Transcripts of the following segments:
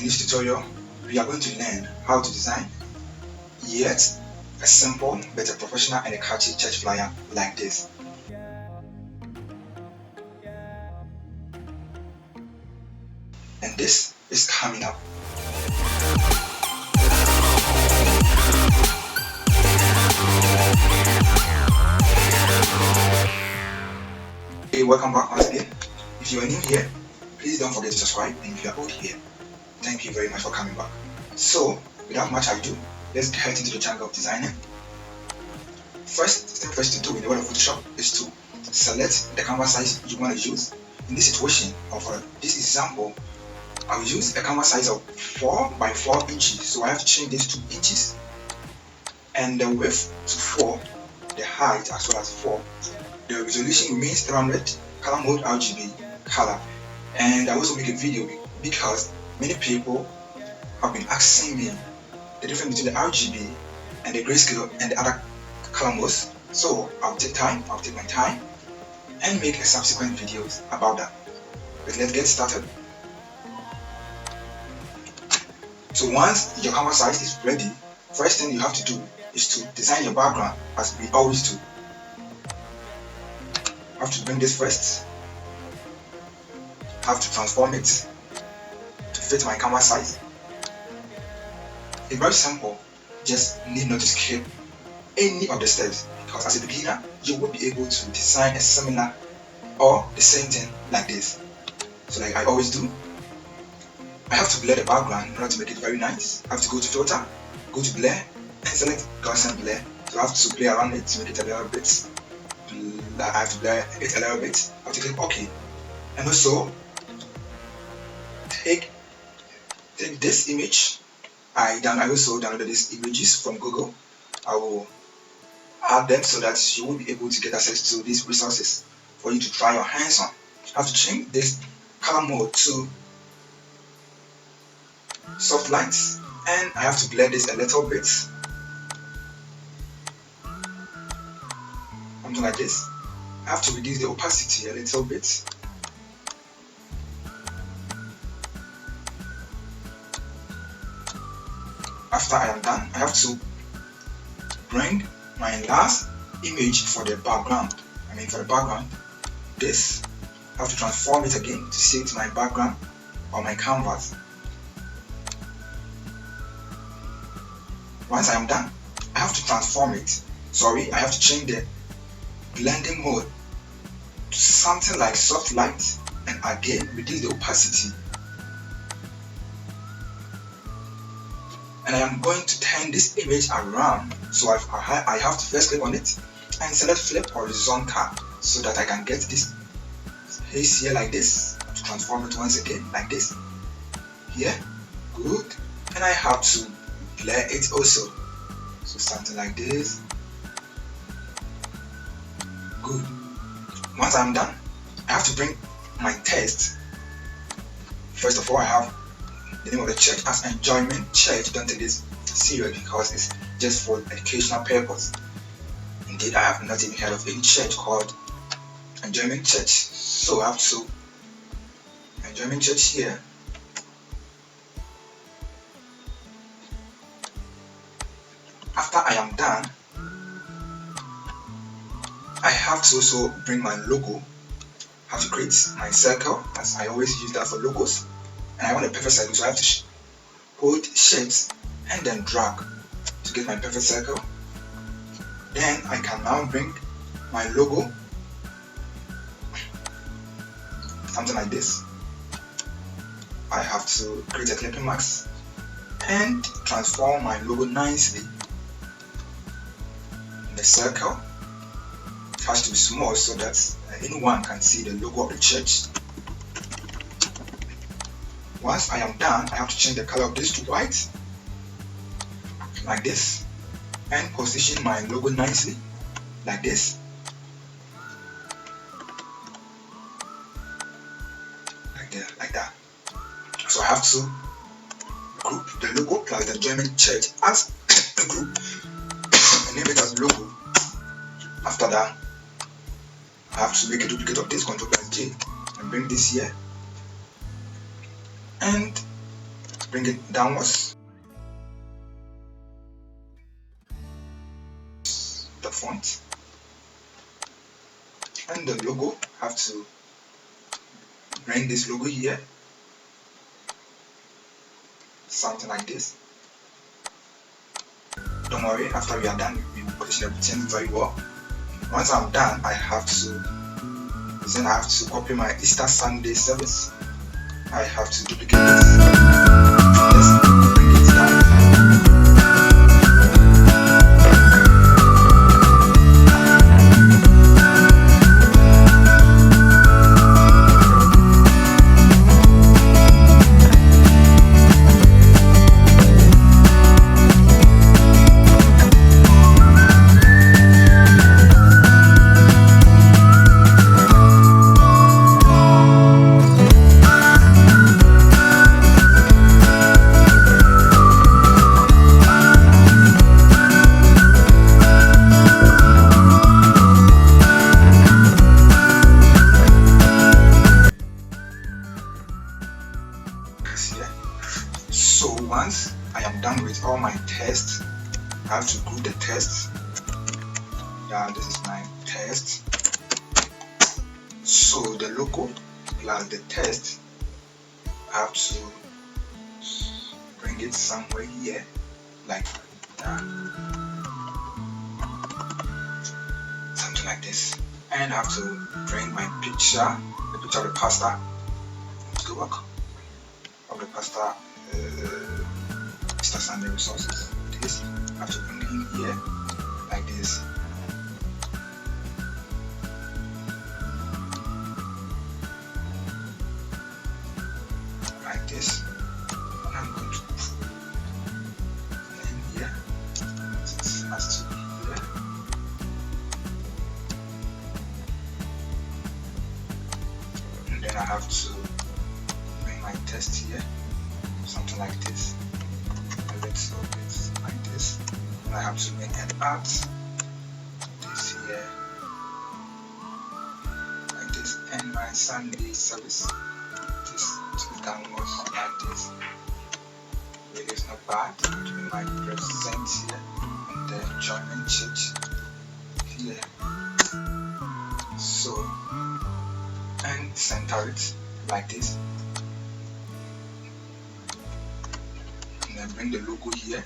this tutorial, we are going to learn how to design yet a simple but a professional and a catchy church flyer like this. And this is coming up. Hey, welcome back once again. If you are new here, please don't forget to subscribe, and if you are old here, thank you very much for coming back. So, without much ado, let's get into the jungle of designing. Step first to do in the world of Photoshop is to select the canvas size you want to use. In this situation, or for this example, I'll use a canvas size of 4 by 4 inches. So I have to change this to inches, and the width to 4, the height as well as 4. The resolution remains 300, color mode RGB color. And I also make a video because many people have been asking me the difference between the RGB and the grayscale and the other color modes. So I'll take my time and make a subsequent videos about that. But let's get started. So once your canvas size is ready, first thing you have to do is to design your background as we always do. I have to bring this first. I have to transform it to fit my canvas size. It's very simple. Just need not to skip any of the steps, because as a beginner you will be able to design a similar or the same thing like this. So like I always do, I have to blur the background in order to make it very nice. I have to go to filter, go to blur, and select Gaussian blur. So I have to play around it to make it a little bit. I have to blur it a little bit. I have to click OK, and also take this image. I also downloaded these images from Google. I will add them so that you will be able to get access to these resources for you to try your hands on. I have to change this color mode to soft lights, and I have to blend this a little bit, something like this. I have to reduce the opacity a little bit. After I am done, I have to bring my last image for the background. This, I have to transform it again to suit my background or my canvas. Once I am done, I have to transform it. I have to change the blending mode to something like soft light, and again reduce the opacity. And I am going to turn this image around, so I have to first click on it and select flip horizontal so that I can get this space here like this. I have to transform it once again like this. Here, good. And I have to blur it also, so something like this. Good. Once I'm done, I have to bring my text. First of all, I have the name of the church as Enjoyment Church. Don't take this serious because it's just for educational purpose. Indeed, I have not even heard of any church called Enjoyment Church. So I have to Enjoyment Church here. After I am done, I have to also bring my logo. I have to create my circle, as I always use that for logos. And I want a perfect circle, so I have to hold Shift and then drag to get my perfect circle. Then I can now bring my logo, something like this. I have to create a clipping mask and transform my logo nicely. The circle, it has to be small so that anyone can see the logo of the church. Once I am done, I have to change the color of this to white like this, and position my logo nicely like this, like that. So I have to group the logo plus the Enjoyment Church as a group and name it as logo. After that, I have to make a duplicate of this, Ctrl+J, and bring this here, and bring it downwards. The font and the logo, have to bring this logo here, something like this. Don't worry, after we are done, we will position everything very well. Once I'm done, I have to copy my Easter Sunday service. I have to duplicate this. Let's bring it down. So once I am done with all my tests, I have to group the tests. Yeah, this is my test. So the logo plus the test, I have to bring it somewhere here, like that, something like this. And I have to bring my picture, the picture of the pastor. Let's go back of the pastor. Easter Sunday resources. This I have to bring in here like this. Like this. And I'm going to put in here. It has to be here. And then I have to bring my test here. Something like this. Let's open it like this. And I have to make an art. This here. Like this. And my Sunday service. This to be downwards like this. Really is not bad. Doing my present here. And the joining church here. So, and center it like this. And bring the logo here.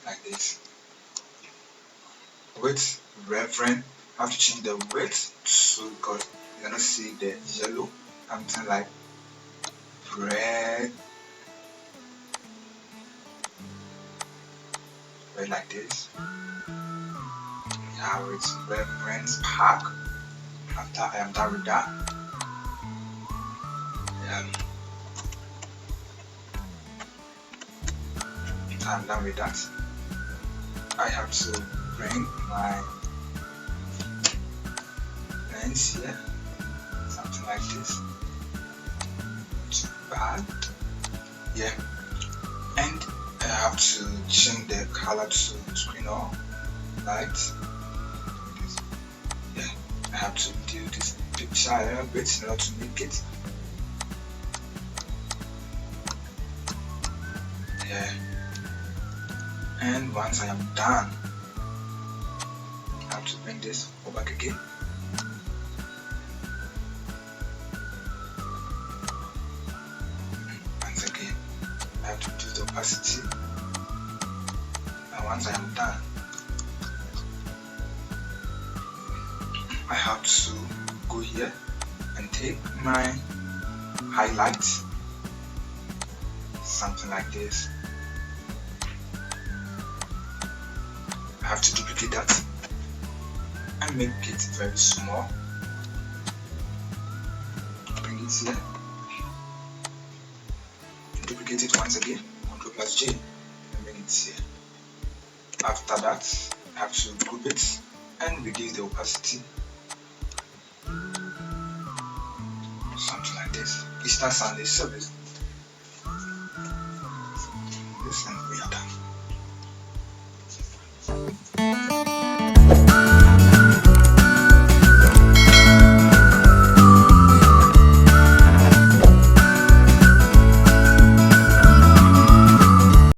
Like this. Width, reference, I have to change the width so because you cannot see the yellow. Something like red like this. Now it's reference pack. After I am done with that, I'm done with that. I have to bring my lens here, something like this. Too bad, yeah. And I have to change the color to screen or light. I have to do this picture a little bit in order to make it. Yeah. And once I am done, I have to bring this back again. Once again, I have to reduce the opacity. And once I am done, I have to go here and take my highlight, something like this. I have to duplicate that and make it very small. Bring it here. Duplicate it once again. Ctrl+J and bring it here. After that, I have to group it and reduce the opacity. Something like this. Easter Sunday service. This and we are done.